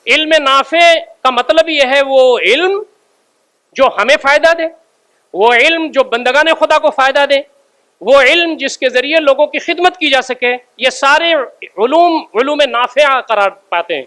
علم نافع کا مطلب یہ ہے وہ علم جو ہمیں فائدہ دے، وہ علم جو بندگان خدا کو فائدہ دے، وہ علم جس کے ذریعے لوگوں کی خدمت کی جا سکے. یہ سارے علوم نافعہ قرار پاتے ہیں.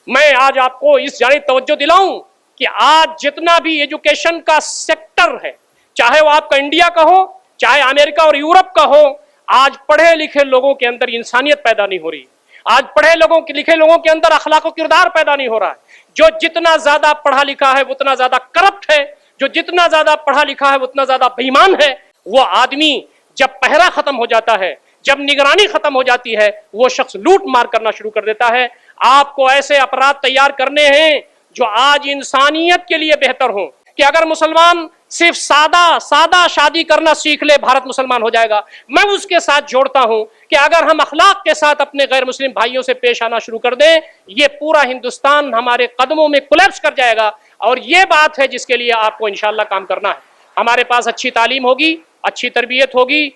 میں آج آپ کو اس جانب توجہ دلاؤں کہ آج جتنا بھی ایجوکیشن کا سیکٹر ہے، چاہے وہ آپ کا انڈیا کا ہو، چاہے امریکہ اور یورپ کا ہو، آج پڑھے لکھے لوگوں کے اندر انسانیت پیدا نہیں ہو رہی. آج پڑھے لکھے لوگوں کے اندر اخلاق و کردار پیدا نہیں ہو رہا ہے. جو جتنا زیادہ پڑھا لکھا ہے اتنا زیادہ کرپٹ ہے، جو جتنا زیادہ پڑھا لکھا ہے اتنا زیادہ بے ایمان ہے. وہ آدمی جب پہرا ختم ہو جاتا ہے، جب نگرانی ختم ہو جاتی ہے، وہ شخص لوٹ مار کرنا شروع کر دیتا ہے. آپ کو ایسے افراد تیار کرنے ہیں جو آج انسانیت کے لیے بہتر ہوں، کہ اگر مسلمان صرف سادہ شادی کرنا سیکھ لے، بھارت مسلمان ہو جائے گا. میں اس کے ساتھ جوڑتا ہوں کہ اگر ہم اخلاق کے ساتھ اپنے غیر مسلم بھائیوں سے پیش آنا شروع کر دیں، یہ پورا ہندوستان ہمارے قدموں میں کولیپس کر جائے گا. اور یہ بات ہے جس کے لیے آپ کو انشاءاللہ کام کرنا ہے. ہمارے پاس اچھی تعلیم ہوگی، اچھی تربیت ہوگی،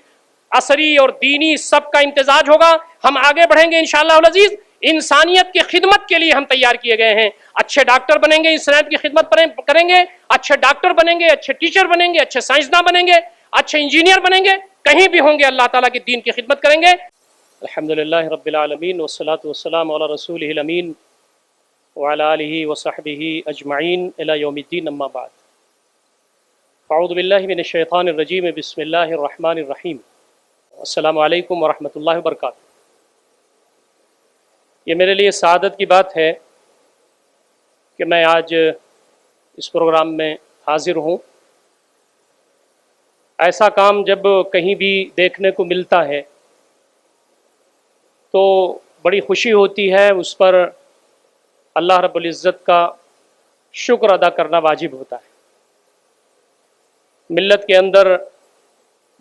عصری اور دینی سب کا امتزاج ہوگا، ہم آگے بڑھیں گے انشاءاللہ العزیز. انسانیت کی خدمت کے لیے ہم تیار کیے گئے ہیں. اچھے ڈاکٹر بنیں گے، انسانیت کی خدمت کریں گے، اچھے ڈاکٹر بنیں گے، اچھے ٹیچر بنیں گے، اچھے سائنسداں بنیں گے، اچھے انجینئر بنیں گے، کہیں بھی ہوں گے اللہ تعالیٰ کے دین کی خدمت کریں گے. الحمدللہ رب العالمین والصلاة والسلام علی رسولہ الامین وعلی آلہ وصحبہ اجمعین الی یوم الدین. اما بعد، اعوذ باللہ من الشیطان الرجیم، بسم اللہ الرحمن الرحیم. السلام علیکم ورحمۃ اللہ وبرکاتہ. یہ میرے لیے سعادت کی بات ہے کہ میں آج اس پروگرام میں حاضر ہوں. ایسا کام جب کہیں بھی دیکھنے کو ملتا ہے تو بڑی خوشی ہوتی ہے، اس پر اللہ رب العزت کا شکر ادا کرنا واجب ہوتا ہے. ملت کے اندر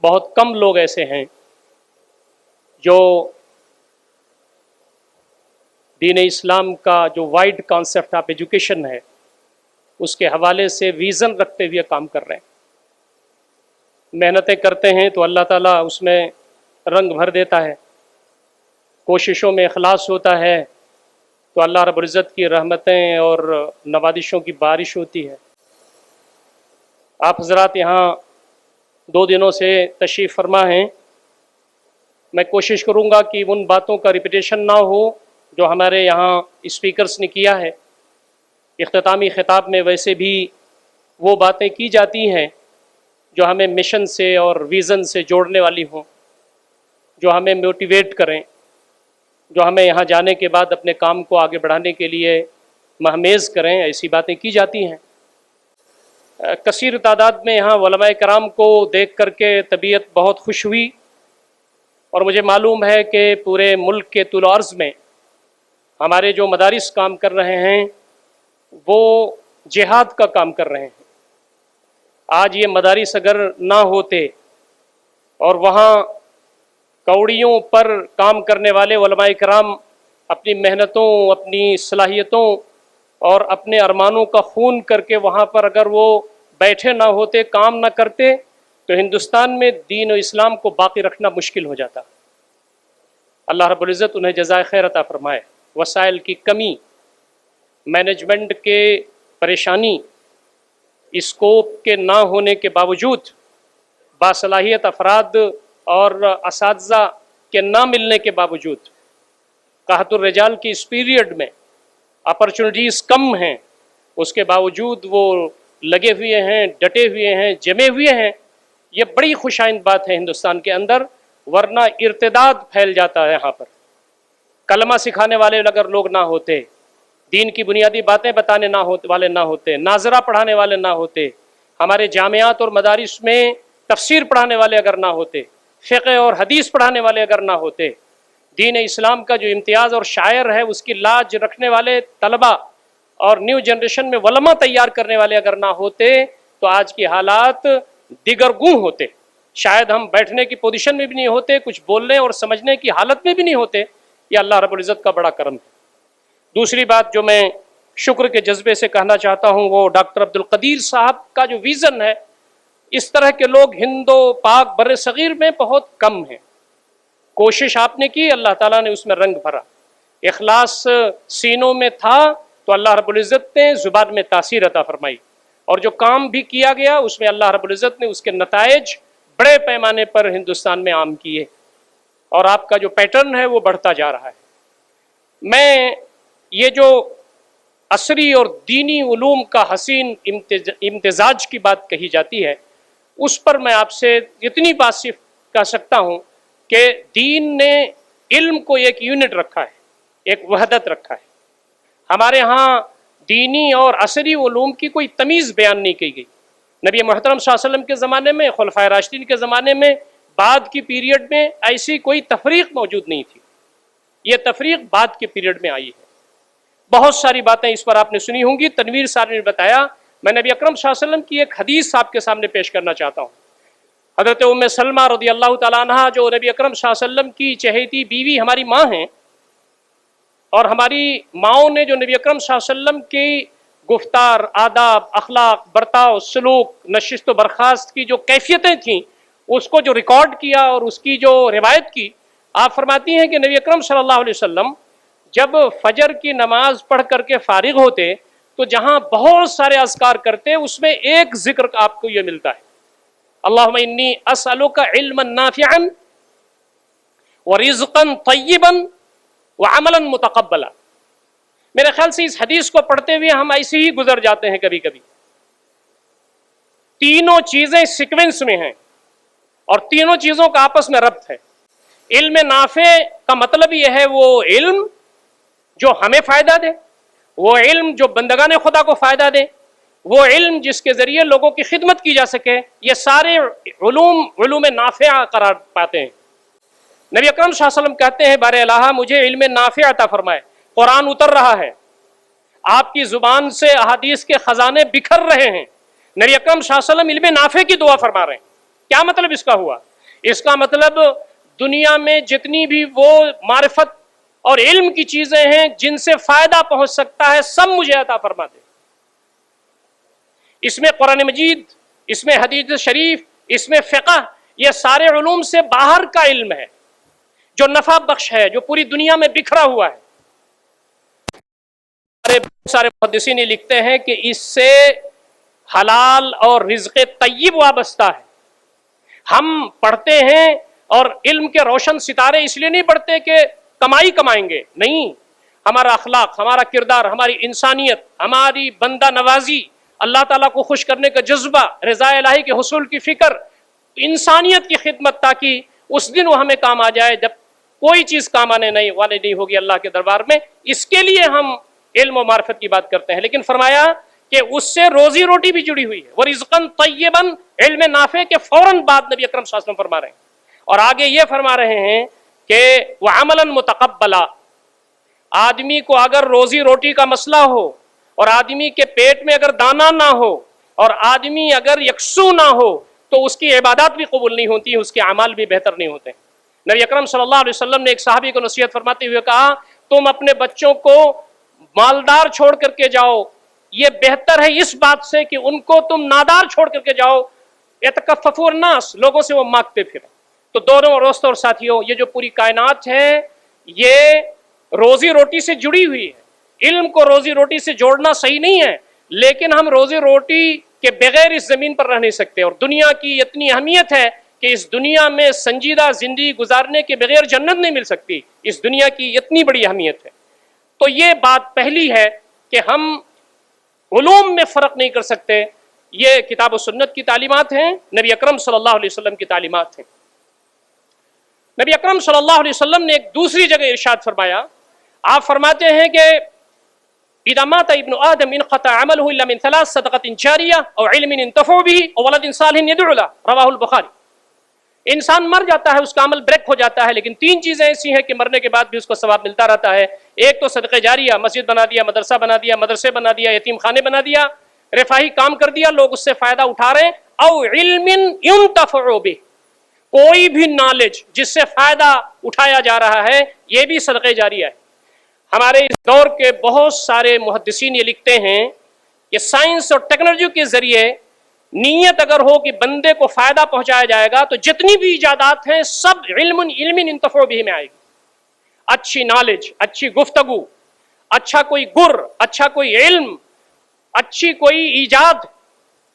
بہت کم لوگ ایسے ہیں جو دین اسلام کا جو وائڈ کانسیپٹ آف ایجوکیشن ہے اس کے حوالے سے ویژن رکھتے ہوئے کام کر رہے ہیں. محنتیں کرتے ہیں تو اللہ تعالیٰ اس میں رنگ بھر دیتا ہے. کوششوں میں اخلاص ہوتا ہے تو اللہ رب العزت کی رحمتیں اور نوازشوں کی بارش ہوتی ہے. آپ حضرات یہاں 2 دنوں سے تشریف فرما ہیں. میں کوشش کروں گا کہ ان باتوں کا ریپیٹیشن نہ ہو جو ہمارے یہاں اسپیکرز نے کیا ہے. اختتامی خطاب میں ویسے بھی وہ باتیں کی جاتی ہیں جو ہمیں مشن سے اور ویژن سے جوڑنے والی ہوں، جو ہمیں موٹیویٹ کریں، جو ہمیں یہاں جانے کے بعد اپنے کام کو آگے بڑھانے کے لیے مہمیز کریں. ایسی باتیں کی جاتی ہیں. کثیر تعداد میں یہاں علماء کرام کو دیکھ کر کے طبیعت بہت خوش ہوئی، اور مجھے معلوم ہے کہ پورے ملک کے طول و عرض میں ہمارے جو مدارس کام کر رہے ہیں وہ جہاد کا کام کر رہے ہیں. آج یہ مدارس اگر نہ ہوتے اور وہاں کوڑیوں پر کام کرنے والے علماء کرام اپنی محنتوں، اپنی صلاحیتوں اور اپنے ارمانوں کا خون کر کے وہاں پر اگر وہ بیٹھے نہ ہوتے، کام نہ کرتے، تو ہندوستان میں دین و اسلام کو باقی رکھنا مشکل ہو جاتا. اللہ رب العزت انہیں جزائے خیر عطا فرمائے. وسائل کی کمی، مینجمنٹ کے پریشانی، اسکوپ کے نہ ہونے کے باوجود، باصلاحیت افراد اور اساتذہ کے نہ ملنے کے باوجود، قحط الرجال کی اس پیریڈ میں اپرچونٹیز کم ہیں، اس کے باوجود وہ لگے ہوئے ہیں، ڈٹے ہوئے ہیں، جمے ہوئے ہیں. یہ بڑی خوشائند بات ہے ہندوستان کے اندر، ورنہ ارتداد پھیل جاتا ہے. یہاں پر کلمہ سکھانے والے اگر لوگ نہ ہوتے، دین کی بنیادی باتیں بتانے والے نہ ہوتے، ناظرہ پڑھانے والے نہ ہوتے، ہمارے جامعات اور مدارس میں تفسیر پڑھانے والے اگر نہ ہوتے، فقہ اور حدیث پڑھانے والے اگر نہ ہوتے، دین اسلام کا جو امتیاز اور شاعر ہے اس کی لاج رکھنے والے طلبہ اور نیو جنریشن میں علماء تیار کرنے والے اگر نہ ہوتے، تو آج کی حالات دیگر گوں ہوتے. شاید ہم بیٹھنے کی پوزیشن میں بھی نہیں ہوتے، کچھ بولنے اور سمجھنے کی حالت میں بھی نہیں ہوتے. یہ اللہ رب العزت کا بڑا کرم ہے. دوسری بات جو میں شکر کے جذبے سے کہنا چاہتا ہوں وہ ڈاکٹر عبد القدیر صاحب کا جو ویژن ہے. اس طرح کے لوگ ہند و پاک بر صغیر میں بہت کم ہیں. کوشش آپ نے کی، اللہ تعالیٰ نے اس میں رنگ بھرا. इखलास सीनों में था तो अल्लाह रब्बुल इज़्ज़त ने ज़ुबान में तासीर अता फरमाई, और जो काम भी किया गया उसमें अल्लाह रब्बुल इज़्ज़त ने उसके नताइज बड़े पैमाने पर हिंदुस्तान में आम किए, और आपका जो पैटर्न है वो बढ़ता जा रहा है। मैं ये जो असरी और दीनी उलूम का हसीन इम्तिजाज की बात कही जाती है, उस पर मैं आपसे इतनी बात सिर्फ कह सकता हूँ कि दीन ने इल्म को एक यूनिट रखा है, एक वहदत रखा है। हमारे यहाँ दीनी और असरी उलूम की कोई तमीज़ बयान नहीं की गई। नबी मुहतरम सल्लल्लाहु अलैहि वसल्लम के ज़माने में, खुलफाए राशिदीन के ज़माने में, बाद की पीरियड में ऐसी कोई तफरीक मौजूद नहीं थी। ये तफरीक बाद के पीरियड में आई है। बहुत सारी बातें इस पर आपने सुनी होंगी। तनवीर साहब ने बताया। मैं नबी अकरम सल्लल्लाहु अलैहि वसल्लम की एक हदीस आपके सामने पेश करना चाहता हूँ। हज़रत उम्मे सलमा रज़ी अल्लाह तआला अन्हा, जो नबी अकरम सल्लल्लाहु अलैहि वसल्लम की चहेती बीवी हमारी माँ हैं, और हमारी माओं ने जो नबी अकरम सल्लल्लाहु अलैहि वसल्लम की गुफ्तार, आदाब, अखलाक, बर्ताव, सलूक, नशिस्त बर्खास्त की जो कैफियतें थीं, उसको जो रिकॉर्ड किया और उसकी जो रिवायत की, आप फरमाती हैं कि नबी अकरम सल्लल्लाहु अलैहि वसल्लम जब फजर की नमाज पढ़ करके फारिग होते तो जहां बहुत सारे अज़कार करते, उसमें एक जिक्र आपको ये मिलता है, अल्लाहुम्मा इन्नी असअलुका इल्मन नाफिअन व रिज़्क़न तय्यिबन व अमलन मुतक़ब्बला। मेरे ख्याल से इस हदीस को पढ़ते हुए हम ऐसे ही गुजर जाते हैं कभी कभी। तीनों चीजें सीक्वेंस में हैं और तीनों चीजों का आपस में रब्त है। इल्म नाफे का मतलब यह है वो इल्म जो हमें फायदा दे, वो इल्म जो बंदगाने खुदा को फायदा दे, वो इल्म जिसके जरिए लोगों की खिदमत की जा सके। ये सारे उलूम नाफिया करार पाते हैं। नबी अकरम सल्लल्लाहु अलैहि वसल्लम कहते हैं, बारे अल्लाह मुझे इल्म नाफिया अता फरमाए। कुरान उतर रहा है, आपकी जुबान से अहादीस के खजाने बिखर रहे हैं, नबी अकरम सल्लल्लाहु अलैहि वसल्लम इल्म नाफे की दुआ फरमा रहे हैं। क्या मतलब इसका हुआ? इसका मतलब दुनिया में जितनी भी वो मारिफत और इल्म की चीजें हैं जिनसे फायदा पहुंच सकता है, सब मुझे अता फरमा दे। इसमें कुरान मजीद, इसमें हदीस शरीफ, इसमें फ़िक़्ह, ये सारे उलूम से बाहर का इल्म है जो नफा बख्श है, जो पूरी दुनिया में बिखरा हुआ है। सारे मुहद्दिसीन लिखते हैं कि इससे हलाल और रिज़्क़ तय्यब वाबस्ता है। हम पढ़ते हैं और इल्म के रोशन सितारे इसलिए नहीं पढ़ते कि कमाई कमाएंगे, नहीं। हमारा अखलाक, हमारा किरदार, हमारी इंसानियत, हमारी बंदा नवाजी, अल्लाह ताला को खुश करने का जज्बा, रज़ा इलाही के हुसूल की फिक्र, इंसानियत की खिदमत, ताकि उस दिन वो हमें काम आ जाए जब कोई चीज़ काम आने नहीं वाली नहीं होगी अल्लाह के दरबार में। इसके लिए हम इल्म और मार्फत की बात करते हैं। लेकिन फरमाया कि उससे रोजी रोटी भी जुड़ी हुई है। वो रिज़्क़न तय्यबन, इल्म नाफे के फौरन बाद नबी अकरम सल्लल्लाहु अलैहि वसल्लम फरमा रहे हैं, और आगे ये फरमा रहे हैं कि वह अमलन मुतक़ब्बला। आदमी को अगर रोजी रोटी का मसला हो और आदमी के पेट में अगर दाना ना हो और आदमी अगर यकसू ना हो तो उसकी इबादत भी कबूल नहीं होती है, उसके अमाल भी बेहतर नहीं होते। नबी अकरम सल्लल्लाहु अलैहि वसल्लम ने एक सहाबी को नसीहत फरमाते हुए कहा, तुम अपने बच्चों को मालदार छोड़ करके जाओ, ये बेहतर है इस बात से कि उनको तुम नादार छोड़ करके जाओ। यतकफ़्फ़फ़ू अन्नास, लोगों से वो मांगते फिरें। तो दोनों दोस्तों और साथियों, ये जो पूरी कायनात है ये रोजी रोटी से जुड़ी हुई है। इल्म को रोजी रोटी से जोड़ना सही नहीं है, लेकिन हम रोजी रोटी के बगैर इस जमीन पर रह नहीं सकते। और दुनिया की इतनी अहमियत है कि इस दुनिया में संजीदा जिंदगी गुजारने के बगैर जन्नत नहीं मिल सकती। इस दुनिया की इतनी बड़ी अहमियत है। तो ये बात पहली है कि हम उलूम में फ़र्क नहीं कर सकते। ये किताब और सुन्नत की तालीमात हैं, नबी अकरम सल्लल्लाहु अलैहि वसल्लम की तालीमात हैं। नबी अकरम सल्लल्लाहु अलैहि वसल्लम ने एक दूसरी जगह इरशाद फरमाया, आप फरमाते हैं कि इज़ा माता इब्नु आदम इनक़ता अमलुहु इल्ला मिन सलास सदक़तिन जारिया और इल्मिन यंतफ़उ बिही और वलदिन सालिहिन यदअू लहु, रवाहुल बुखारी। इंसान मर जाता है, उसका अमल ब्रेक हो जाता है, लेकिन तीन चीज़ें ऐसी हैं कि मरने के बाद भी उसको सवाब मिलता रहता है। एक तो सदक़े जारिया, मस्जिद बना दिया, मदरसा बना दिया, मदरसे बना दिया, यतीम खाने बना दिया, रिफाही काम कर दिया, लोग उससे फ़ायदा उठा रहे हैं। औ इल्मिन युंतफ़उ बिही, कोई भी नॉलेज जिससे फ़ायदा उठाया जा रहा है, ये भी सदक़े जारिया है। हमारे इस दौर के बहुत सारे मुहद्दिसीन ये लिखते हैं कि साइंस और टेक्नोलॉजी के ज़रिए नीयत अगर हो कि बंदे को फ़ायदा पहुंचाया जाएगा तो जितनी भी इजादात हैं सब इल्मिन युंतफ़उ बिही में आएगी। अच्छी नॉलेज, अच्छी गुफ्तगू, अच्छा कोई गुर, अच्छा कोई इल्म, अच्छी कोई ईजाद,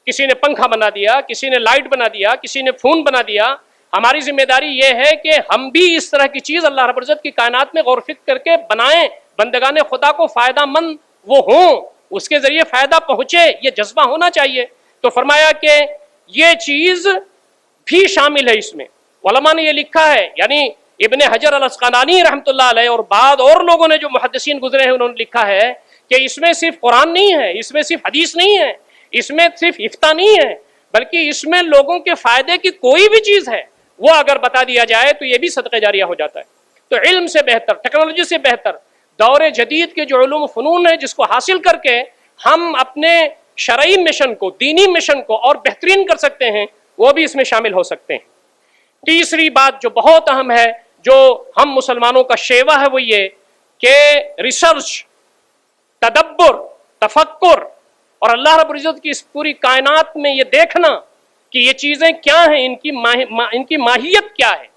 किसी ने पंखा बना दिया, किसी ने लाइट बना दिया, किसी ने फोन बना दिया। हमारी जिम्मेदारी यह है कि हम भी इस तरह की चीज अल्लाह रब्बुल इज्जत की कायनात में गौर फिक्र करके बनाएं, बंदगान खुदा को फायदा मंद वो हों, उसके जरिए फायदा पहुंचे, ये जज्बा होना चाहिए। तो फरमाया कि ये चीज भी शामिल है इसमें। उलमा ने ये लिखा है, यानी इब्ने हजर अल अस्क़लानी रहमतुल्लाह अलैह और बाद और लोगों ने जो मुहद्दिसीन गुजरे हैं उन्होंने लिखा है कि इसमें सिर्फ कुरान नहीं है, इसमें सिर्फ हदीस नहीं है, इसमें सिर्फ इफ्ता नहीं है, बल्कि इसमें लोगों के फायदे की कोई भी चीज है वो अगर बता दिया जाए तो ये भी सदक़े जारिया हो जाता है। तो इल्म से बेहतर, टेक्नोलॉजी से बेहतर दौर जदीद के जो उलूम फ़नून है जिसको हासिल करके हम अपने शरई मिशन को, दीनी मिशन को और बेहतरीन कर सकते हैं, वो भी इसमें शामिल हो सकते हैं। तीसरी बात जो बहुत अहम है, जो हम मुसलमानों का शेवा है, वो ये कि रिसर्च, तदब्बर, तफक्कुर और अल्लाह रब्बुल इज्जत की इस पूरी कायनात में ये देखना कि ये चीज़ें क्या हैं, इनकी माहियत क्या है,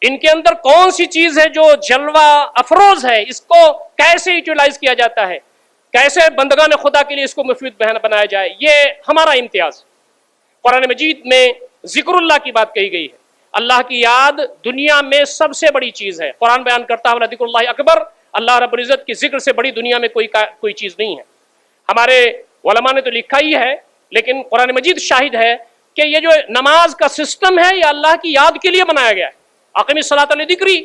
इनके अंदर कौन सी चीज़ है जो जलवा अफरोज है, इसको कैसे यूटिलाइज किया जाता है, कैसे बंदगान खुदा के लिए इसको मुफीद बनाया जाए, ये हमारा इम्तियाज़। कुरान मजीद में ज़िक्रुल्लाह की बात कही गई है। अल्लाह की याद दुनिया में सबसे बड़ी चीज़ है। कुरान बयान करता है ज़िक्रुल्लाह अकबर, अल्लाह रब्बुल इज्जत की जिक्र से बड़ी दुनिया में कोई चीज़ नहीं है। हमारे उलमा ने तो लिखा ही है, लेकिन कुरान मजीद शाहिद है कि ये जो नमाज का सिस्टम है ये अल्लाह की याद के लिए बनाया गया है। अक़ीमिस्सलात लिज़िक्री,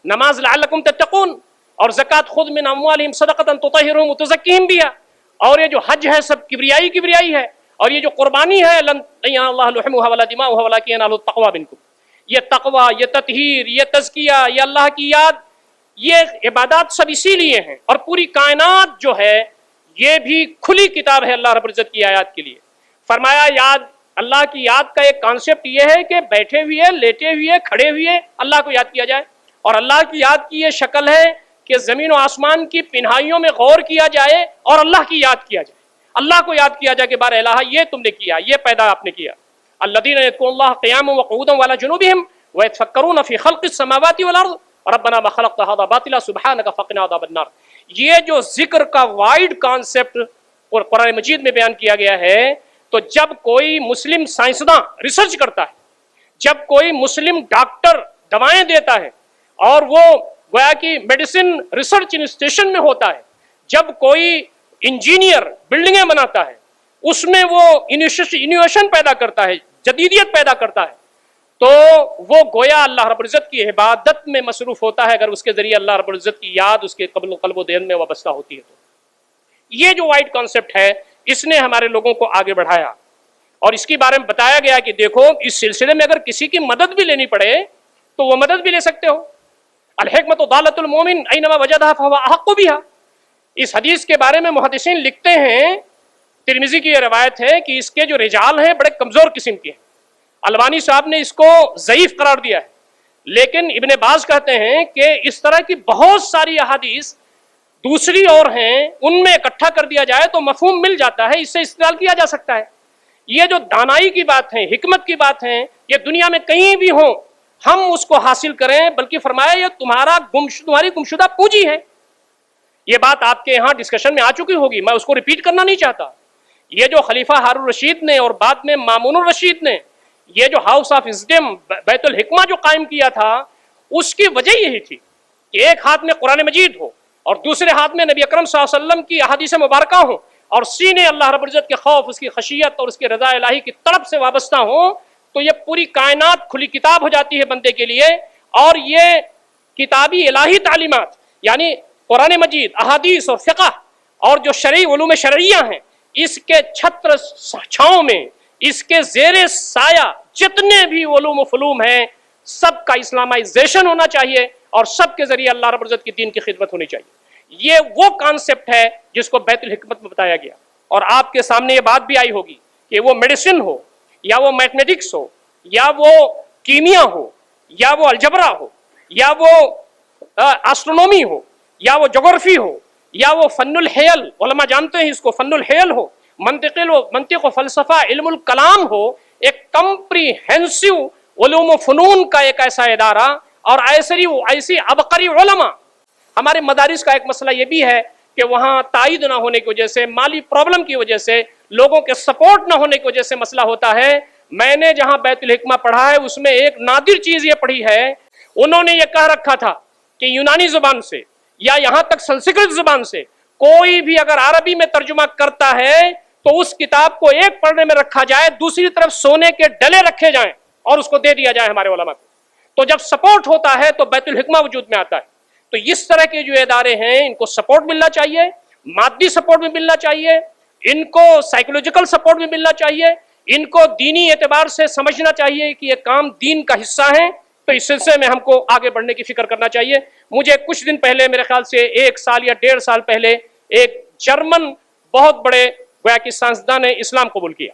नमाज लअल्लकुम तत्तक़ून, और ज़कात खुद मिन अम्वालिहिम सदक़तन तुतहिरुहुम व तुज़क्कीहिम बिहा, और ये जो हज है सब किब्रियाई है, और ये जो कुर्बानी है लन यनालल्लाहु लुहूमुहा वला दिमाउहा वलाकिन यनालुहु तक़वा मिनकुम, ये तक़वा, ये ततहीर, ये तज़किया, ये अल्लाह की याद, ये इबादत सब इसीलिए हैं। और पूरी कायनात जो है ये भी खुली किताब है अल्लाह रब्बुल इज्जत की आयत के लिए। फरमाया याद, अल्लाह की याद का एक कॉन्सेप्ट ये है कि बैठे हुए, लेटे हुए, खड़े हुए अल्लाह को याद किया जाए, और अल्लाह की याद की ये शक्ल है कि ज़मीन और आसमान की पिन्हाइयों में गौर किया जाए और अल्लाह की याद किया जाए, अल्लाह को याद किया जाए कि बार इलाहा ये तुमने किया, ये पैदा आपने किया। अल्लज़ीना यज़कुरुल्लाह क़ियामन व क़ुऊदन व अला जुनूबिहिम व यतफ़क्करूना फ़ी ख़ल्क़िस समावाति वल अर्ज़ रब्बना मा ख़लक़्त हाज़ा बातिला सुब्हानका फ़क़िना अज़ाबन्नार। ये जो जिक्र का वाइड कॉन्सेप्ट कुरान मजीद में बयान किया गया है, तो जब कोई मुस्लिम साइंसदान रिसर्च करता है, जब कोई मुस्लिम डॉक्टर दवाएं देता है और वो गोया कि मेडिसिन रिसर्च इंस्टीट्यूशन में होता है, जब कोई इंजीनियर बिल्डिंगें बनाता है, उसमें वो इनोवेशन पैदा करता है, जदीदियत पैदा करता है, तो वो गोया अल्लाह रब्बुल इज्जत की इबादत में मसरूफ होता है, अगर उसके जरिए अल्लाह रब्बुल इज्जत की याद उसके क़ल्ब देन में वाबस्ता होती है। तो ये जो वाइड कॉन्सेप्ट है इसने हमारे लोगों को आगे बढ़ाया, और इसके बारे में बताया गया कि देखो इस सिलसिले में अगर किसी की मदद भी लेनी पड़े तो वो मदद भी ले सकते हो। अल हिकमतु दालतुल मोमिन ऐनमा वजदहा फहुवा अहक्कु बिहा। इस हदीस के बारे में मुहद्दिसीन लिखते हैं, तिरमिज़ी की यह रवायत है कि इसके जो रिजाल हैं बड़े कमज़ोर किस्म के हैं। अलबानी साहब ने इसको ज़ईफ़ करार दिया है, लेकिन इब्ने बाज कहते हैं कि इस तरह की बहुत सारी अहादीस दूसरी और हैं, उनमें इकट्ठा कर दिया जाए तो मफ़हूम मिल जाता है, इससे इस्तेदलाल किया जा सकता है। ये जो दानाई की बात है, हिकमत की बात है, ये दुनिया में कहीं भी हो हम उसको हासिल करें, बल्कि फरमाया ये तुम्हारी गुमशुदा पूंजी है। ये बात आपके यहाँ डिस्कशन में आ चुकी होगी, मैं उसको रिपीट करना नहीं चाहता। ये जो खलीफा हारून रशीद ने और बाद में मामूनुर रशीद ने ये जो हाउस ऑफ इज़्डम बैतुल हिकमा जो कायम किया था, उसकी वजह यही थी कि एक हाथ में कुरान मजीद हो और दूसरे हाथ में नबी अकरम सल्लल्लाहु अलैहि वसल्लम की अहादीस मुबारका हो, और सीने अल्लाह रब्बुल इज्जत के खौफ, उसकी खशियत और उसकी रज़ा इलाही की तड़प से वाबस्ता हो, तो ये पूरी कायनात खुली किताब हो जाती है बंदे के लिए। और ये किताबी इलाही तालीमात यानी कुरान मजीद, अहादीस और फ़िक़्ह और जो शरई उलूम शरइया हैं, इसके छत्र छाँव में, इसके ज़ेरे साया जितने भी उलूम फ़ुलूम हैं, सबका इस्लामाइजेशन होना चाहिए और सबके ज़रिए अल्लाह रब्बुल इज्जत की दीन की खिदमत होनी चाहिए। ये वो कॉन्सेप्ट है जिसको बैतुल हिकमत में बताया गया। और आपके सामने ये बात भी आई होगी कि वो मेडिसिन हो या वो मैथमेटिक्स हो या वो कीमिया हो या वो अलजबरा हो या वो एस्ट्रोनॉमी हो या वो जोग्राफी हो या वो फन्नुल हेयल, उलमा जानते हैं इसको, फन्नुल हेयल हो, मंतिक़ व फ़लसफ़ा, इल्मुल कलाम हो, एक कम्प्रीहेंसिव उलूम फ़ुनून का एक ऐसा इदारा और ऐसी अबकरी उलमा ہمارے مدارس کا ایک مسئلہ یہ بھی ہے کہ وہاں تائید نہ ہونے کی وجہ سے، مالی پرابلم کی وجہ سے، لوگوں کے سپورٹ نہ ہونے کی وجہ سے مسئلہ ہوتا ہے۔ میں نے جہاں بیت الحکمہ پڑھا ہے اس میں ایک نادر چیز یہ پڑھی ہے، انہوں نے یہ کہہ رکھا تھا کہ یونانی زبان سے یا یہاں تک سنسکرت زبان سے کوئی بھی اگر عربی میں ترجمہ کرتا ہے تو اس کتاب کو ایک پڑھنے میں رکھا جائے، دوسری طرف سونے کے ڈلے رکھے جائیں اور اس کو دے دیا جائے ہمارے علماء کو۔ تو جب سپورٹ ہوتا ہے تو بیت الحکمہ وجود میں آتا ہے۔ تو اس طرح کے جو ادارے ہیں ان کو سپورٹ ملنا چاہیے، مادی سپورٹ بھی ملنا چاہیے، ان کو سائیکولوجیکل سپورٹ بھی ملنا چاہیے، ان کو دینی اعتبار سے سمجھنا چاہیے کہ یہ کام دین کا حصہ ہیں۔ تو اس سلسلے میں ہم کو آگے بڑھنے کی فکر کرنا چاہیے۔ مجھے کچھ دن پہلے، میرے خیال سے 1 سال یا 1.5 سال پہلے، ایک جرمن بہت بڑے گویا کہ سائنسداں نے اسلام قبول کیا۔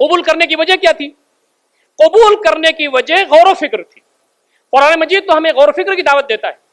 قبول کرنے کی وجہ کیا تھی؟ قبول کرنے کی وجہ غور و فکر تھی۔ قرآن مجید تو ہمیں غور و فکر کی دعوت دیتا ہے۔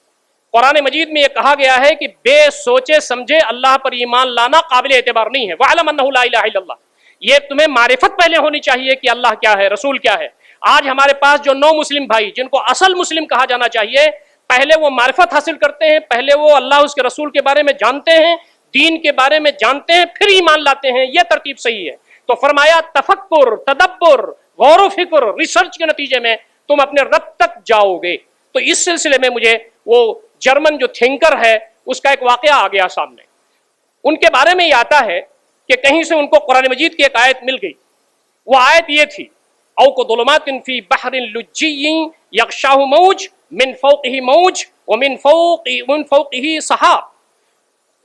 قرآن مجید میں یہ کہا گیا ہے کہ بے سوچے سمجھے اللہ پر ایمان لانا قابل اعتبار نہیں ہے۔ وَعْلَمْ أَنَّهُ لَا إِلَهَ إِلَّا اللَّهُ، یہ تمہیں معرفت پہلے ہونی چاہیے کہ اللہ کیا ہے، رسول کیا ہے۔ آج ہمارے پاس جو نو مسلم بھائی جن کو اصل مسلم کہا جانا چاہیے، پہلے وہ معرفت حاصل کرتے ہیں، پہلے وہ اللہ اس کے رسول کے بارے میں جانتے ہیں، دین کے بارے میں جانتے ہیں، پھر ایمان لاتے ہیں۔ یہ ترتیب صحیح ہے۔ تو فرمایا تفکر، تدبر، غور و فکر، ریسرچ کے نتیجے میں تم اپنے رب تک جاؤ گے۔ تو اس سلسلے میں مجھے وہ جرمن جو تھنکر ہے اس کا ایک واقعہ آ گیا سامنے۔ ان کے بارے میں یہ آتا ہے کہ کہیں سے ان کو قرآن مجید کی ایک آیت مل گئی۔ وہ آیت یہ تھی، او کظلمات فی بحر لجی یغشاہ موج من فوقہ موج ومن فوقہ سحاب۔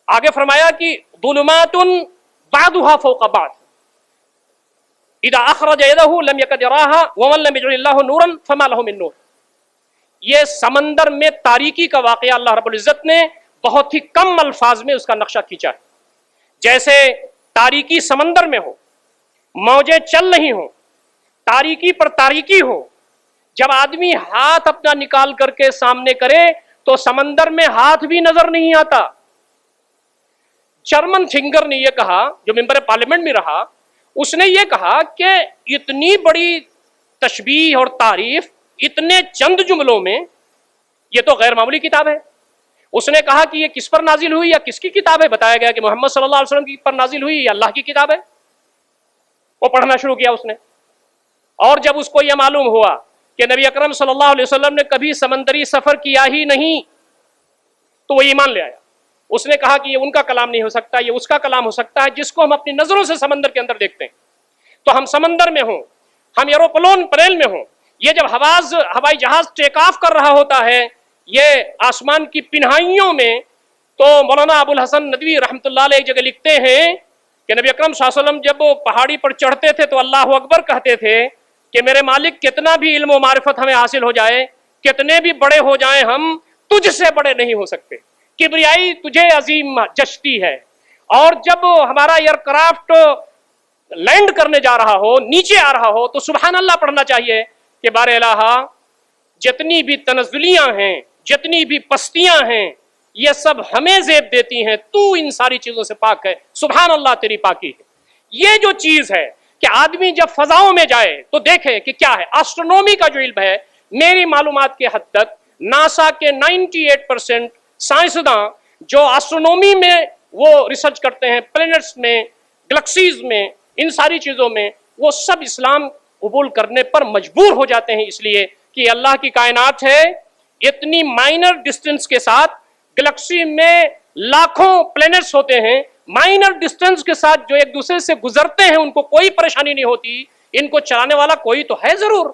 آگے فرمایا کہ ظلمات بعضها فوق بعض اذا اخرج یدہ لم یکد یراها ومن لم یجعل اللہ نورا فما له من نور۔ یہ سمندر میں تاریکی کا واقعہ اللہ رب العزت نے بہت ہی کم الفاظ میں اس کا نقشہ کھینچا ہے۔ جیسے تاریکی سمندر میں ہو، موجیں چل رہی ہوں، تاریکی پر تاریکی ہو، جب آدمی ہاتھ اپنا نکال کر کے سامنے کرے تو سمندر میں ہاتھ بھی نظر نہیں آتا۔ جرمن تھنکر نے یہ کہا، جو ممبر پارلیمنٹ میں رہا، اس نے یہ کہا کہ اتنی بڑی تشبیہ اور تعریف اتنے چند جملوں میں، یہ تو غیر معمولی کتاب ہے۔ اس نے کہا کہ یہ کس پر نازل ہوئی یا کس کی کتاب ہے؟ بتایا گیا کہ محمد صلی اللہ علیہ وسلم کی پر نازل ہوئی، یہ اللہ کی کتاب ہے۔ وہ پڑھنا شروع کیا اس نے، اور جب اس کو یہ معلوم ہوا کہ نبی اکرم صلی اللہ علیہ وسلم نے کبھی سمندری سفر کیا ہی نہیں، تو وہ ایمان لے آیا۔ اس نے کہا کہ یہ ان کا کلام نہیں ہو سکتا، یہ اس کا کلام ہو سکتا ہے جس کو ہم اپنی نظروں سے سمندر کے اندر دیکھتے ہیں۔ تو ہم سمندر میں ہوں، ہم ایروپلین پلیل میں ہوں، یہ جب ہوائی جہاز ٹیک آف کر رہا ہوتا ہے یہ آسمان کی پنہائیوں میں، تو مولانا ابو الحسن ندوی رحمۃ اللہ علیہ ایک جگہ لکھتے ہیں کہ نبی اکرم صلی اللہ علیہ وسلم جب وہ پہاڑی پر چڑھتے تھے تو اللہ اکبر کہتے تھے کہ میرے مالک کتنا بھی علم و معرفت ہمیں حاصل ہو جائے، کتنے بھی بڑے ہو جائیں، ہم تجھ سے بڑے نہیں ہو سکتے، کبریائی تجھے عظیم جچتی ہے۔ اور جب ہمارا ایئر کرافٹ لینڈ کرنے جا رہا ہو، نیچے آ رہا ہو، تو سبحان اللہ پڑھنا چاہیے کہ بار الہ جتنی بھی تنزلیاں ہیں، جتنی بھی پستیاں ہیں، یہ سب ہمیں زیب دیتی ہیں، تو ان ساری چیزوں سے پاک ہے، سبحان اللہ تیری پاکی ہے۔ یہ جو چیز ہے کہ آدمی جب فضاؤں میں جائے تو دیکھے کہ کیا ہے۔ اسٹرونومی کا جو علم ہے، میری معلومات کے حد تک ناسا کے 98% سائنسداں جو اسٹرونومی میں وہ ریسرچ کرتے ہیں، پلینٹس میں، گلیکسیز میں، ان ساری چیزوں میں، وہ سب اسلام قبول کرنے پر مجبور ہو جاتے ہیں، اس لیے کہ اللہ کی کائنات ہے، اتنی مائنر ڈسٹنس کے ساتھ گلیکسی میں لاکھوں پلینٹس ہوتے ہیں، مائنر ڈسٹنس کے ساتھ جو ایک دوسرے سے گزرتے ہیں، ان کو کوئی پریشانی نہیں ہوتی، ان کو چلانے والا کوئی تو ہے ضرور۔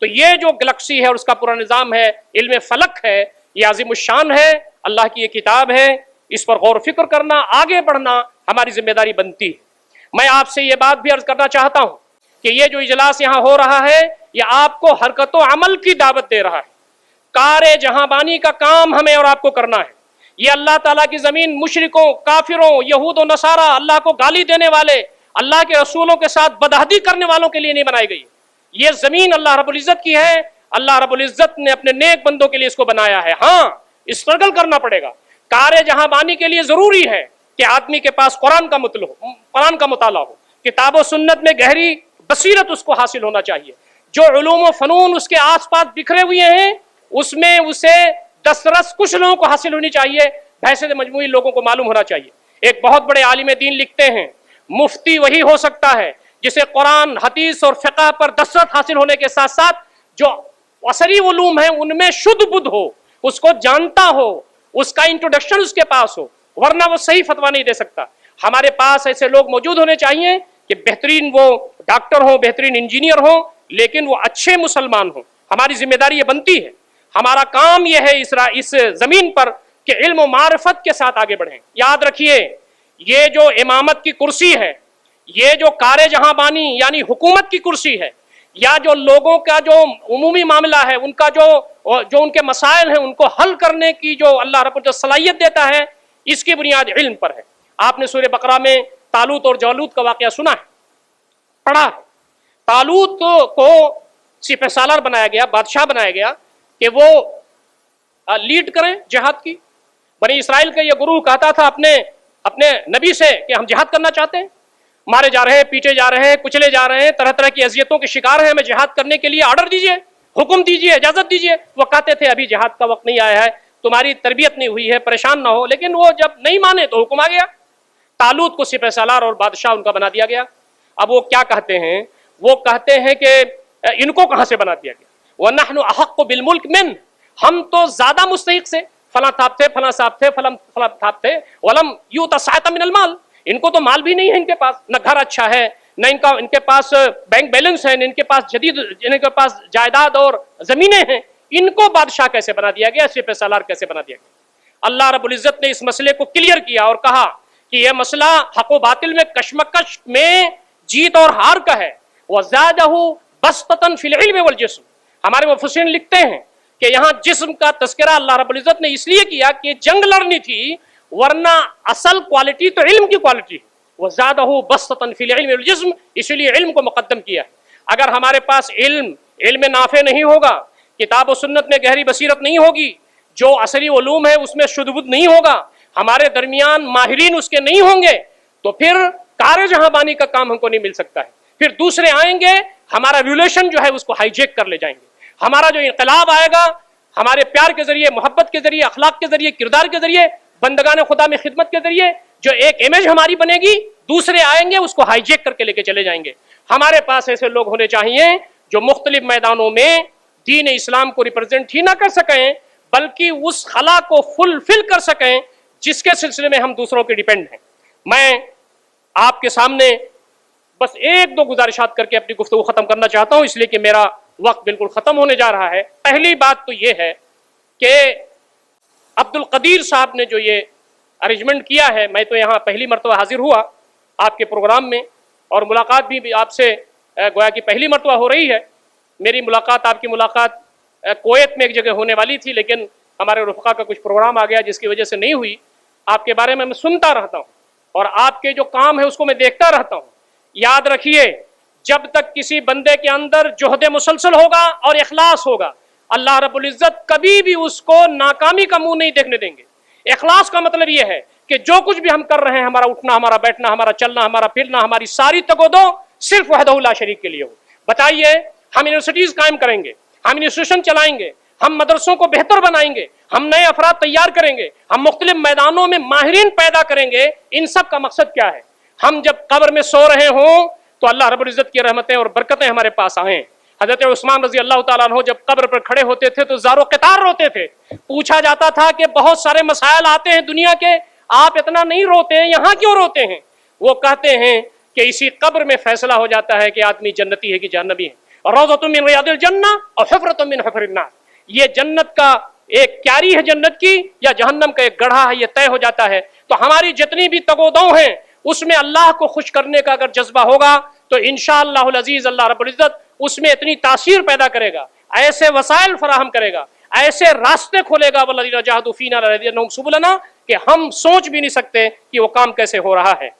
تو یہ جو گلیکسی ہے اور اس کا پورا نظام ہے، علم فلک ہے، یہ عظیم الشان ہے، اللہ کی یہ کتاب ہے، اس پر غور و فکر کرنا، آگے بڑھنا ہماری ذمہ داری بنتی ہے۔ میں آپ سے یہ بات بھی عرض کرنا چاہتا ہوں کہ یہ جو اجلاس یہاں ہو رہا ہے، یہ آپ کو حرکت و عمل کی دعوت دے رہا ہے۔ کار جہاں بانی کا کام ہمیں اور آپ کو کرنا ہے۔ یہ اللہ تعالیٰ کی زمین مشرکوں، کافروں، یہود و نصارہ، اللہ کو گالی دینے والے، اللہ کے رسولوں کے ساتھ بدعہدی کرنے والوں کے لیے نہیں بنائی گئی۔ یہ زمین اللہ رب العزت کی ہے، اللہ رب العزت نے اپنے نیک بندوں کے لیے اس کو بنایا ہے۔ ہاں، اسٹرگل کرنا پڑے گا۔ کار جہاں بانی کے لیے ضروری ہے کہ آدمی کے پاس قرآن کا مطالعہ ہو، کتاب و سنت میں گہری بصیرت اس کو حاصل ہونا چاہیے۔ جو علوم و فنون اس کے آس پاس بکھرے ہوئے ہیں، اس میں اسے दस्तरस कुछ लोगों को हासिल होनी चाहिए, बहसत मजमूई लोगों को मालूम होना चाहिए। एक बहुत बड़े आलिम दीन लिखते हैं, मुफ्ती वही हो सकता है जिसे कुरान, हदीस और फिक़ह पर दस्तरस हासिल होने के साथ साथ जो असरी उलूम है उनमें शुद्ध बुद्ध हो, उसको जानता हो, उसका इंट्रोडक्शन उसके पास हो, वरना वो सही फतवा नहीं दे सकता। हमारे पास ऐसे लोग मौजूद होने चाहिए कि बेहतरीन वो डॉक्टर हो, बेहतरीन इंजीनियर हो, लेकिन वो अच्छे मुसलमान हो। हमारी जिम्मेदारी ये बनती है, हमारा काम यह है इस जमीन पर कि इल्म और मारिफत के साथ आगे बढ़ें। याद रखिए, ये जो इमामत की कुर्सी है, ये जो कारे जहां बानी यानी हुकूमत की कुर्सी है, या जो लोगों का जो उमूमी मामला है, उनका जो उनके मसाइल हैं उनको हल करने की जो अल्लाह रब्बुल इज्जत सलाहियत देता है, इसकी बुनियाद इल्म पर है। आपने सूरह बकरा में तालूत और जालूत का वाकया सुना है, पढ़ा है। तालूत को सिपह सालार बनाया गया, बादशाह बनाया गया कि वो लीड करें जिहाद की। बनी इसराइल का ये गुरु कहता था अपने नबी से कि हम जिहाद करना चाहते हैं, मारे जा रहे हैं, पीटे जा रहे हैं, कुचले जा रहे हैं, तरह तरह की अजियतों के शिकार हैं, हमें जिहाद करने के लिए ऑर्डर दीजिए, हुक्म दीजिए, इजाजत दीजिए। वो कहते थे अभी जिहाद का वक्त नहीं आया है, तुम्हारी तरबियत नहीं हुई है, परेशान ना हो। लेकिन वो जब नहीं माने तो हुक्म आ गया, तालूत को सिपह सालार और बादशाह उनका बना दिया गया। अब वो क्या कहते हैं, वो कहते हैं कि इनको कहां से बना दिया गया, वह नहनु अहक्कु बिल मुल्क मिन, हम तो ज्यादा मुस्तहिक से, फला साहब थे, फला साहब थे, फला साहब थे, वलम यूता सायता मिनल माल, इनको तो माल भी नहीं है, इनके पास न घर अच्छा है, न इनके पास बैंक बैलेंस है, न इनके पास जायदाद और जमीनें हैं, इनको बादशाह कैसे बना दिया गया, सिपह सालार कैसे बना दिया गया। अल्लाह रब्बुल इज्जत ने इस मसले को क्लियर किया और कहा कि यह मसला हक व बातिल में कशमकश में जीत और हार का है। वज़ादहु बस्ततन फिल इल्म वल जिस्म, हमारे मुफस्सिरीन लिखते हैं कि यहाँ जिस्म का तस्करा अल्लाह रब्बुल इज्जत ने इसलिए किया कि जंग लड़नी थी, वरना असल क्वालिटी तो इल्म की क्वालिटी है। वज़ादहु बस्ततन फिल इल्म वल जिस्म, इसलिए इल्म को मुकद्दम किया है। अगर हमारे पास इल्म नाफे नहीं होगा, किताब और सुन्नत में गहरी बसीरत नहीं होगी, जो असरी उलूम है उसमें शुद्ध नहीं होगा, हमारे दरमियान माहिरीन उसके नहीं होंगे, तो फिर कारे जहां बानी का काम हमको नहीं मिल सकता है। फिर दूसरे आएंगे, हमारा रिवोल्यूशन जो है उसको हाईजेक कर ले जाएंगे। हमारा जो इनकलाब आएगा, हमारे प्यार के जरिए, मोहब्बत के जरिए, अखलाक के जरिए, किरदार के जरिए, बंदगान खुदा में खिदमत के जरिए जो एक इमेज हमारी बनेगी, दूसरे आएंगे उसको हाईजेक करके लेके चले जाएंगे। हमारे पास ऐसे लोग होने चाहिए जो मुख्तलिफ मैदानों में दीन इस्लाम को रिप्रेजेंट ही ना कर सकें, बल्कि उस खला को फुलफिल कर सकें जिसके सिलसिले में हम दूसरों के डिपेंड हैं। मैं आपके सामने बस एक दो गुजारिशात करके अपनी गुफ्तगू खत्म करना चाहता हूं, इसलिए कि मेरा वक्त बिल्कुल खत्म होने जा रहा है। पहली बात तो यह है कि अब्दुल कदीर साहब ने जो ये अरेंजमेंट किया है, मैं तो यहाँ पहली मरतबा हाजिर हुआ आपके प्रोग्राम में, और मुलाकात भी आपसे गोया कि पहली मरतबा हो रही है। मेरी मुलाकात, आपकी मुलाकात कुवैत में एक जगह होने वाली थी, लेकिन हमारे रुफ़क़ा का कुछ प्रोग्राम आ गया जिसकी वजह से नहीं हुई। आपके बारे में मैं सुनता रहता हूँ और आपके जो काम है उसको मैं देखता रहता हूँ। याद रखिए, जब तक किसी बंदे के अंदर जोहद मुसलसल होगा और इखलास होगा, अल्लाह रब्बुल इज्जत कभी भी उसको नाकामी का मुंह नहीं देखने देंगे। इखलास का मतलब यह है कि जो कुछ भी हम कर रहे हैं, हमारा उठना, हमारा बैठना, हमारा चलना, हमारा फिरना, हमारी सारी तगोदो सिर्फ वहदहु ला शरीक के लिए हो। बताइए, हम यूनिवर्सिटीज कायम करेंगे, हम इंस्टीट्यूशन चलाएंगे, हम मदरसों को बेहतर बनाएंगे, हम नए अफराद तैयार करेंगे, हम मुख्तलिफ मैदानों में माहिरीन पैदा करेंगे, इन सब का मकसद क्या है? हम जब कब्र में सो रहे हों तो अल्लाह रब्बुल इज्जत की रहमतें और बरकतें हमारे पास आएं। हजरत उस्मान रजी अल्लाह तआला अन्हु जब कब्र पर खड़े होते थे तो ज़ारो क़तार रोते थे। पूछा जाता था कि बहुत सारे मसाइल आते हैं दुनिया के, आप इतना नहीं रोते हैं, यहाँ क्यों रोते हैं? वो कहते हैं कि इसी कब्र में फैसला हो जाता है कि आदमी जन्नती है कि जहन्नमी है। और रौज़तुम मिन रियादिल जन्नह और हुफ़रतुम मिन हुफ़रिन नार, ये जन्नत का एक क्यारी है जन्नत की, या जहन्नम का एक गढ़ा है, ये तय हो जाता है। तो हमारी जितनी भी तगोदो हैं उसमें अल्लाह को खुश करने का अगर जज्बा होगा तो इंशाअल्लाहुल अज़ीज़ अल्लाह रब्बुल इज्जत उसमें इतनी तासीर पैदा करेगा, ऐसे वसाइल फराहम करेगा, ऐसे रास्ते खोलेगा वल्लज़ीना जाहदू फ़ीना लनहदियन्नहुम सुबुलना, कि हम सोच भी नहीं सकते कि वो काम कैसे हो रहा है।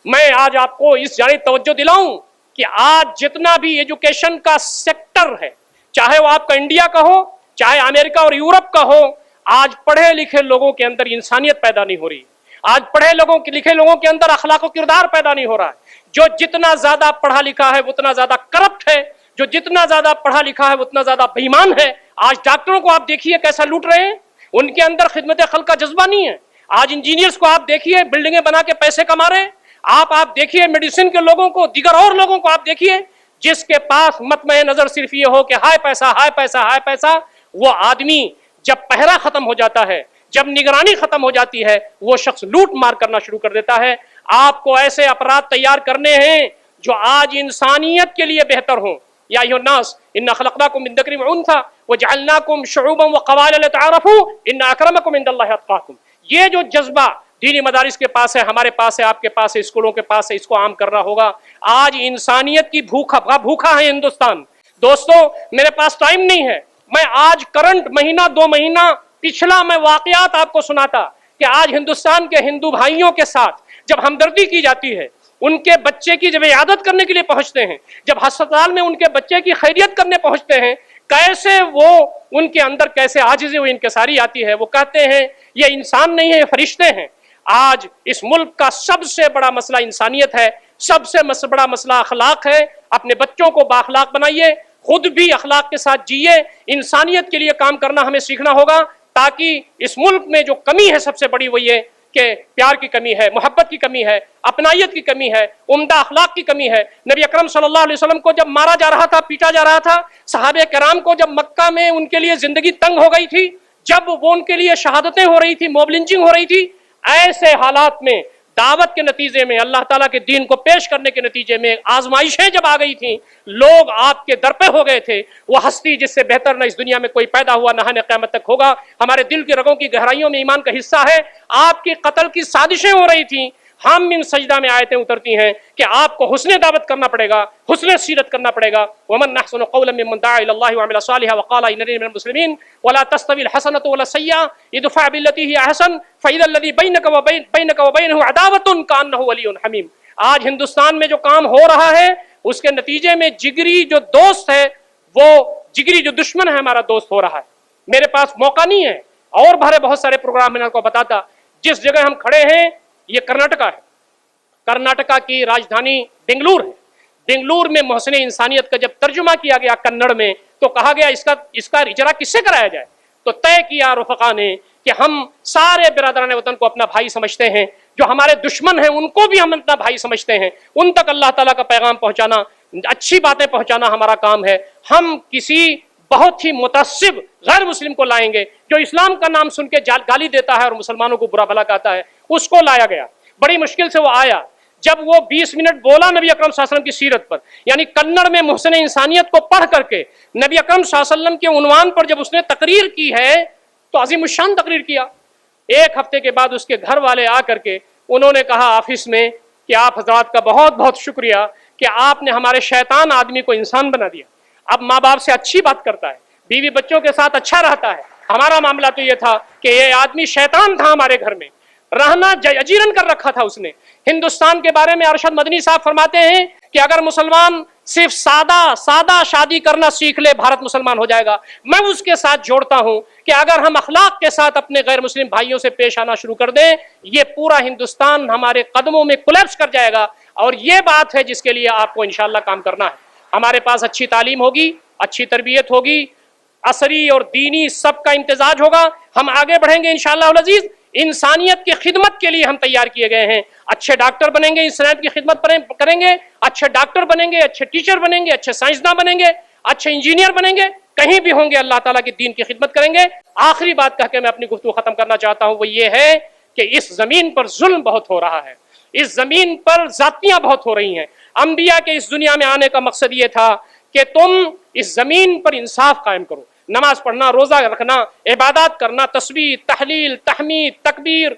मैं आज आपको इस जानिब तवज्जो दिलाऊं कि आज जितना भी एजुकेशन का सेक्टर है, चाहे वो आपका इंडिया का हो, चाहे अमेरिका और यूरोप का हो, आज पढ़े लिखे लोगों के अंदर इंसानियत पैदा नहीं हो रही। आज पढ़े लिखे लोगों के अंदर अखलाक और किरदार पैदा नहीं हो रहा है। जो जितना ज्यादा पढ़ा लिखा है उतना ज्यादा करप्ट है, جو جتنا زیادہ پڑھا لکھا ہے اتنا زیادہ بےایمان ہے۔ آج ڈاکٹروں کو آپ دیکھیے کیسا لوٹ رہے ہیں، ان کے اندر خدمت خلق کا جذبہ نہیں ہے۔ آج انجینئرز کو آپ دیکھیے بلڈنگیں بنا کے پیسے کما رہے ہیں۔ آپ دیکھیے میڈیسن کے لوگوں کو، دیگر اور لوگوں کو آپ دیکھیے جس کے پاس مطمع نظر صرف یہ ہو کہ ہائے پیسہ ہائے پیسہ ہائے پیسہ، وہ آدمی جب پہرا ختم ہو جاتا ہے، جب نگرانی ختم ہو جاتی ہے، وہ شخص لوٹ مار کرنا شروع کر دیتا ہے۔ آپ کو ایسے افراد تیار کرنے ہیں جو آج انسانیت کے لیے بہتر ہوں۔ یا ایھا الناس انا خلقناکم من ذکر وانثی وجعلناکم شعوبا وقبائل لتعارفوا ان اکرمکم عند اللہ اتقاکم۔ یہ جو جذبہ دینی مدارس کے پاس ہے، ہمارے پاس ہے، آپ کے پاس ہے، اسکولوں کے پاس ہے، اس کو عام کرنا ہوگا۔ آج انسانیت کی بھوکا ہے ہندوستان۔ دوستو میرے پاس ٹائم نہیں ہے، میں آج کرنٹ مہینہ 2 مہینہ پچھلا میں واقعات آپ کو سناتا کہ آج ہندوستان کے ہندو بھائیوں کے ساتھ جب ہمدردی کی جاتی ہے، ان کے بچے کی جب عیادت کرنے کے لیے پہنچتے ہیں، جب ہسپتال میں ان کے بچے کی خیریت کرنے پہنچتے ہیں، کیسے وہ ان کے اندر کیسے عاجزی و انکساری آتی ہے۔ وہ کہتے ہیں یہ انسان نہیں ہے، یہ فرشتے ہیں۔ آج اس ملک کا سب سے بڑا مسئلہ انسانیت ہے، سب سے بڑا مسئلہ اخلاق ہے۔ اپنے بچوں کو بااخلاق بنائیے، خود بھی اخلاق کے ساتھ جیے۔ انسانیت کے لیے کام کرنا ہمیں سیکھنا ہوگا، تاکہ اس ملک میں جو کمی ہے سب سے بڑی وہ یہ کہ پیار کی کمی ہے، محبت کی کمی ہے، اپنائیت کی کمی ہے، عمدہ اخلاق کی کمی ہے۔ نبی اکرم صلی اللہ علیہ وسلم کو جب مارا جا رہا تھا، پیٹا جا رہا تھا، صحابہ کرام کو جب مکہ میں ان کے لیے زندگی تنگ ہو گئی تھی، جب وہ ان کے لیے شہادتیں ہو رہی تھی، موب لنچنگ ہو رہی تھی، ایسے حالات میں دعوت کے نتیجے میں، اللہ تعالیٰ کے دین کو پیش کرنے کے نتیجے میں آزمائشیں جب آ گئی تھیں، لوگ آپ کے در پہ ہو گئے تھے۔ وہ ہستی جس سے بہتر نہ اس دنیا میں کوئی پیدا ہوا نہ آنے قیامت تک ہوگا، ہمارے دل کی رگوں کی گہرائیوں میں ایمان کا حصہ ہے۔ آپ کی قتل کی سازشیں ہو رہی تھیں، ہم ان سجدہ میں آیتیں اترتی ہیں کہ آپ کو حسن دعوت کرنا پڑے گا، حسن سیرت کرنا پڑے گا۔ ومن احسن قولا ممن دعا الى الله وعمل صالحا وقال انني من المسلمين ولا تستوي الحسنة ولا السيئة ادفع بالتي هي احسن فاذا الذي بينك وبينه عداوة كأنه ولي حميم۔ آج ہندوستان میں جو کام ہو رہا ہے اس کے نتیجے میں جگری جو دوست ہے وہ جگری جو دشمن ہے ہمارا دوست ہو رہا ہے۔ میرے پاس موقع نہیں ہے، اور بھرے بہت سارے پروگرام میں آپ کو بتاتا۔ جس جگہ ہم کھڑے ہیں یہ کرناٹکا ہے، کرناٹکا کی راجدھانی بنگلور ہے۔ بنگلور میں محسن انسانیت کا جب ترجمہ کیا گیا کنڑ میں تو کہا گیا اس کا اجرا کس سے کرایا جائے، تو طے کیا رفقا نے کہ ہم سارے برادران وطن کو اپنا بھائی سمجھتے ہیں، جو ہمارے دشمن ہیں ان کو بھی ہم اپنا بھائی سمجھتے ہیں، ان تک اللہ تعالیٰ کا پیغام پہنچانا، اچھی باتیں پہنچانا ہمارا کام ہے۔ ہم کسی بہت ہی متعصب غیر مسلم کو لائیں گے جو اسلام کا نام سن کے گالی دیتا ہے اور مسلمانوں کو برا بھلا کہتا ہے، اس کو لایا گیا۔ بڑی مشکل سے وہ آیا، جب وہ 20 منٹ بولا نبی اکرم صلی اللہ علیہ وسلم کی سیرت پر، یعنی کنڑ میں محسن انسانیت کو پڑھ کر کے نبی اکرم صلی اللہ علیہ وسلم کے عنوان پر جب اس نے تقریر کی ہے تو عظیم الشان تقریر کیا۔ 1 ہفتے کے بعد اس کے گھر والے آ کر کے انہوں نے کہا آفس میں کہ آپ حضرات کا بہت بہت شکریہ کہ آپ نے ہمارے شیطان آدمی کو انسان بنا دیا، اب ماں باپ سے اچھی بات کرتا ہے، بیوی بچوں کے ساتھ اچھا رہتا ہے۔ ہمارا معاملہ تو یہ تھا کہ یہ آدمی شیطان تھا، ہمارے گھر میں رہنا اجیرن کر رکھا تھا اس نے۔ ہندوستان کے بارے میں ارشد مدنی صاحب فرماتے ہیں کہ اگر مسلمان صرف سادہ شادی کرنا سیکھ لے، بھارت مسلمان ہو جائے گا۔ میں اس کے ساتھ جوڑتا ہوں کہ اگر ہم اخلاق کے ساتھ اپنے غیر مسلم بھائیوں سے پیش آنا شروع کر دیں، یہ پورا ہندوستان ہمارے قدموں میں کولیپس کر جائے گا، اور یہ بات ہے جس کے لیے آپ کو انشاءاللہ کام کرنا ہے۔ ہمارے پاس اچھی تعلیم ہوگی، اچھی تربیت ہوگی، عصری اور دینی سب کا امتزاج ہوگا، ہم آگے بڑھیں گے انشاءاللہ العزیز۔ انسانیت کی خدمت کے لیے ہم تیار کیے گئے ہیں، اچھے ڈاکٹر بنیں گے، انسانیت کی خدمت کریں گے، اچھے ڈاکٹر بنیں گے، اچھے ٹیچر بنیں گے، اچھے سائنسداں بنیں گے، اچھے انجینئر بنیں گے، کہیں بھی ہوں گے اللہ تعالیٰ کے دین کی خدمت کریں گے۔ آخری بات کہہ کے میں اپنی گفتگو ختم کرنا چاہتا ہوں، وہ یہ ہے کہ اس زمین پر ظلم بہت ہو رہا ہے، اس زمین پر زیادتیاں بہت ہو رہی ہیں۔ انبیاء کے اس دنیا میں آنے کا مقصد یہ تھا کہ تم اس زمین پر انصاف قائم کرو، نماز پڑھنا، روزہ رکھنا، عبادات کرنا، تسبیح، تحلیل، تحمید، تکبیر،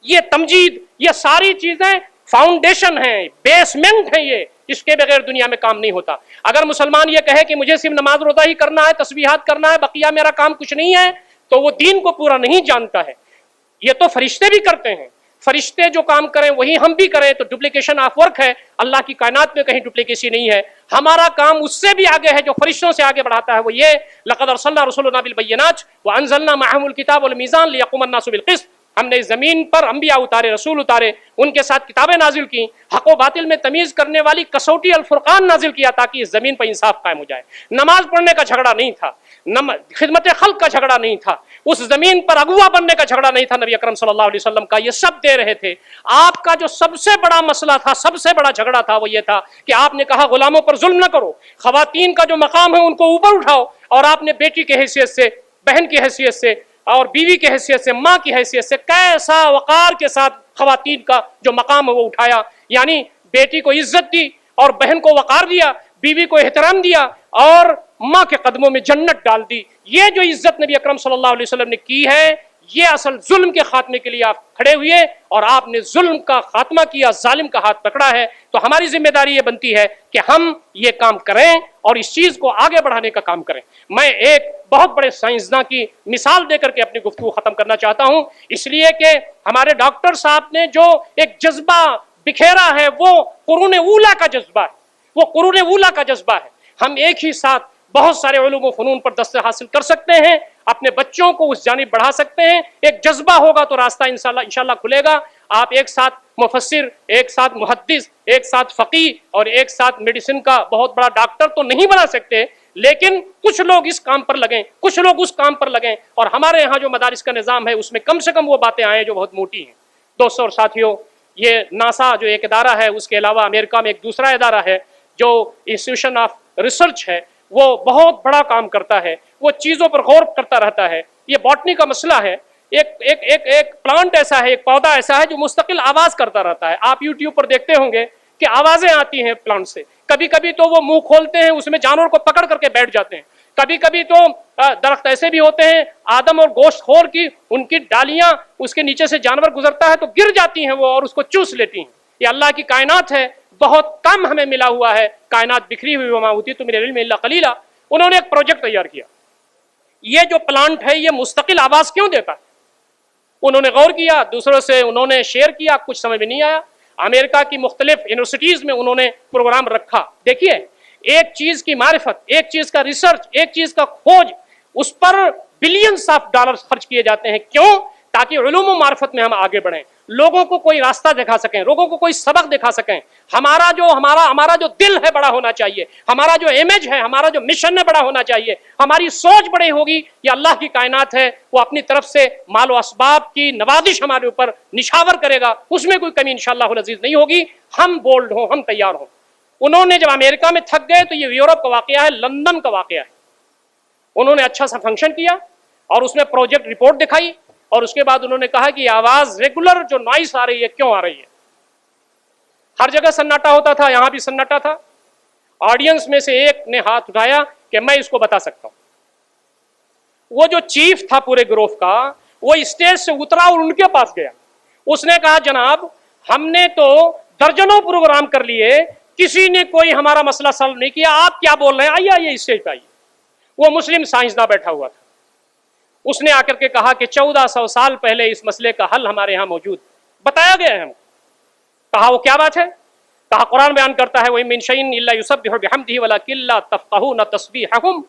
یہ تمجید، یہ ساری چیزیں فاؤنڈیشن ہیں، بیسمنٹ ہیں، یہ اس کے بغیر دنیا میں کام نہیں ہوتا۔ اگر مسلمان یہ کہے کہ مجھے صرف نماز روزہ ہی کرنا ہے، تسبیحات کرنا ہے، بقیہ میرا کام کچھ نہیں ہے، تو وہ دین کو پورا نہیں جانتا ہے۔ یہ تو فرشتے بھی کرتے ہیں، فرشتے جو کام کریں وہی ہم بھی کریں تو ڈپلیکیشن آف ورک ہے۔ اللہ کی کائنات میں کہیں ڈپلیکیسی نہیں ہے۔ ہمارا کام اس سے بھی آگے ہے، جو فرشتوں سے آگے بڑھاتا ہے، وہ یہ لقد ارسلنا رسلنا بالبینات وانزلنا معهم الکتاب والمیزان لیقوم الناس بالقسط۔ हमने इस जमीन पर अंबिया उतारे, रसूल उतारे, उनके साथ किताबें नाजिल की, हक व बातिल में तमीज करने वाली कसौटी अल फुरकान नाजिल किया ताकि इस जमीन पर इंसाफ कायम हो जाए। नमाज पढ़ने का झगड़ा नहीं था, खिदमत खल्क का झगड़ा नहीं था, उस जमीन पर अगुवा बनने का झगड़ा नहीं था। नबी अकरम सल्लल्लाहु अलैहि वसल्लम का ये सब दे रहे थे। आपका जो सबसे बड़ा मसला था, सबसे बड़ा झगड़ा था, वो ये था कि आपने कहा गुलामों पर जुल्म न करो, खवातीन का जो मकाम है उनको ऊपर उठाओ, और आपने बेटी की हैसियत से, बहन की हैसियत से और बीवी की हैसियत से, माँ की हैसियत से कैसा वकार के साथ खवातीन का जो मकाम है वो उठाया। यानी बेटी को इज्जत दी और बहन को वकार दिया, बीवी को एहतराम दिया और माँ के कदमों में जन्नत डाल दी। ये जो इज्जत नबी अकरम सल्लल्लाहु अलैहि वसल्लम ने की है, ये असल जुल्म के खात्मे के लिए आप खड़े हुए और आपने जुल्म का खात्मा किया, जालिम का हाथ पकड़ा है। तो हमारी जिम्मेदारी ये बनती है कि हम ये काम करें और इस चीज को आगे बढ़ाने का काम करें। मैं एक बहुत बड़े साइंसदान की मिसाल देकर के अपनी गुफ्तगू खत्म करना चाहता हूं, इसलिए कि हमारे डॉक्टर साहब ने जो एक जज्बा बिखेरा है वो कुरून ऊला का जज्बा है, वो कुरून ऊला का जज्बा है। हम एक ही साथ बहुत सारे उलूम व फनून पर दस्ते हासिल कर सकते हैं, अपने बच्चों को उस जानिब बढ़ा सकते हैं। एक जज्बा होगा तो रास्ता इंशाल्लाह खुलेगा। आप एक साथ मुफस्सिर, एक साथ मुहद्दिस, एक साथ फकीह और एक साथ मेडिसिन का बहुत बड़ा डॉक्टर तो नहीं बना सकते, लेकिन कुछ लोग इस काम पर लगें, कुछ लोग उस काम पर लगें, और हमारे यहाँ जो मदारिस का निज़ाम है उसमें कम से कम वो बातें आए जो बहुत मोटी हैं। दोस्तों और साथियों, ये नासा जो एक इदारा है, उसके अलावा अमेरिका में एक दूसरा इदारा है जो इंस्टीट्यूशन ऑफ रिसर्च है, वो बहुत बड़ा काम करता है, वो चीज़ों पर गौर करता रहता है। ये बॉटनी का मसला है। एक प्लांट ऐसा है, एक पौधा ऐसा है जो मुस्तकिल आवाज़ करता रहता है। आप यूट्यूब पर देखते होंगे कि आवाज़ें आती हैं प्लांट से। कभी कभी तो वो मुंह खोलते हैं, उसमें जानवर को पकड़ करके बैठ जाते हैं। कभी कभी तो दरख्त ऐसे भी होते हैं आदम और गोश्तखोर की, उनकी डालियां उसके नीचे से जानवर गुजरता है तो गिर जाती हैं वो और उसको चूस लेती हैं। ये अल्लाह की कायनात है, बहुत कम हमें मिला हुआ है, कायनात बिखरी हुई वमा ऊतीतु मिनल इल्मि इल्ला कलीला। उन्होंने एक प्रोजेक्ट तैयार किया, ये जो प्लांट है ये मुस्तकिल आवाज क्यों देता है। उन्होंने गौर किया, दूसरों से उन्होंने शेयर किया, कुछ समझ में नहीं आया। अमेरिका की मुख्तलिफ यूनिवर्सिटीज में उन्होंने प्रोग्राम रखा। देखिए, एक चीज की मारिफत, एक चीज का रिसर्च, एक चीज का खोज, उस पर बिलियंस ऑफ डॉलर्स खर्च किए जाते हैं। क्यों? ताकि उलूम व मारिफत में हम आगे बढ़ें, लोगों को कोई रास्ता दिखा सकें, लोगों को कोई सबक दिखा सकें। हमारा जो दिल है बड़ा होना चाहिए, हमारा जो इमेज है, हमारा जो मिशन है बड़ा होना चाहिए, हमारी सोच बड़ी होगी। ये अल्लाह की कायनात है, वो अपनी तरफ से मालो असबाब की नवाजिश हमारे ऊपर निशावर करेगा, उसमें कोई कमी इंशाअल्लाह अज़ीज़ नहीं होगी। हम बोल्ड हों, हम तैयार हों। उन्होंने जब अमेरिका में थक गए तो ये यूरोप का वाकया है, लंदन का वाकया है। उन्होंने अच्छा सा फंक्शन किया और उसमें प्रोजेक्ट रिपोर्ट दिखाई और उसके बाद उन्होंने कहा कि आवाज रेगुलर जो नॉइस आ रही है क्यों आ रही है। हर जगह सन्नाटा होता था, यहां भी सन्नाटा था। ऑडियंस में से एक ने हाथ उठाया कि मैं इसको बता सकता हूं। वो जो चीफ था पूरे ग्रुप का, वो स्टेज से उतरा और उनके पास गया। उसने कहा, जनाब हमने तो दर्जनों प्रोग्राम कर लिए, किसी ने कोई हमारा मसला सॉल्व नहीं किया, आप क्या बोल रहे हैं, आइए आइए स्टेज पे आइए। वो मुस्लिम साइंसदान बैठा हुआ था, उसने आकर के कहा कि 1400 साल पहले इस मसले का हल हमारे यहाँ मौजूद बताया गया है हमको। कहा वो क्या बात है? कहा कुरान बयान करता है, वही मिन शैइन इल्ला युसब्बिहु बिहम्दिही वलाकिन ला तफ़क़हून तस्बीहहुम।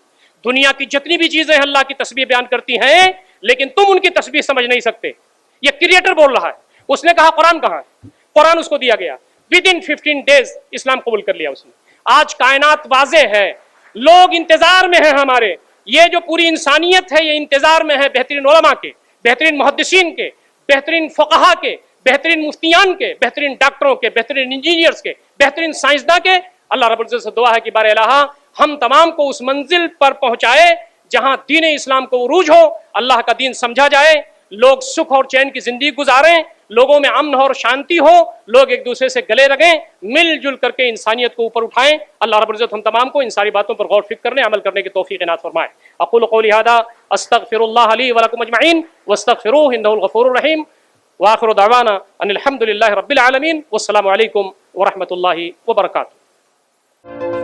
दुनिया की जितनी भी चीजें अल्लाह की तस्बीह बयान करती हैं, लेकिन तुम उनकी तस्बीह समझ नहीं सकते। ये क्रिएटर बोल रहा है। उसने कहा कुरान कहाँ है? कुरान उसको दिया गया। विद इन 15 डेज इस्लाम कबूल कर लिया उसने। आज कायनात वाज़े है, लोग इंतजार में हैं हमारे। ये जो पूरी इंसानियत है ये इंतजार में है बेहतरीन उलमा के, बेहतरीन मुहद्दिसीन के, बेहतरीन फुक़हा के, बेहतरीन मुफ्तियान के, बेहतरीन डॉक्टरों के, बेहतरीन इंजीनियर्स के, बेहतरीन साइंसदान के। अल्लाह रब्बुल इज़्ज़त से दुआ है कि बारे इलाहा हम तमाम को उस मंजिल पर पहुंचाए जहां दीन इस्लाम को उरूज हो, अल्लाह का दीन समझा जाए, लोग सुख और चैन की जिंदगी गुजारें, लोगों में अमन और शांति हो, लोग एक दूसरे से गले लगें, मिलजुल करके इंसानियत को ऊपर उठाएं। अल्लाह रब्बुल इज़्ज़त हम तमाम को इन सारी बातों पर गौर फिक्र करने, अमल करने की तौफीक इनात फरमाए। अक़ूलु क़ौली हाज़ा अस्तग़फ़िरुल्लाह ली व लकुम अजमईन वस्तग़फ़िरूहु इन्नहुल गफ़ूरुर रहीम व आख़िरु दअवाना अनिल हम्दुलिल्लाहि रब्बिल आलमीन वस्सलामु अलैकुम व रहमतुल्लाहि व बरकातुहू।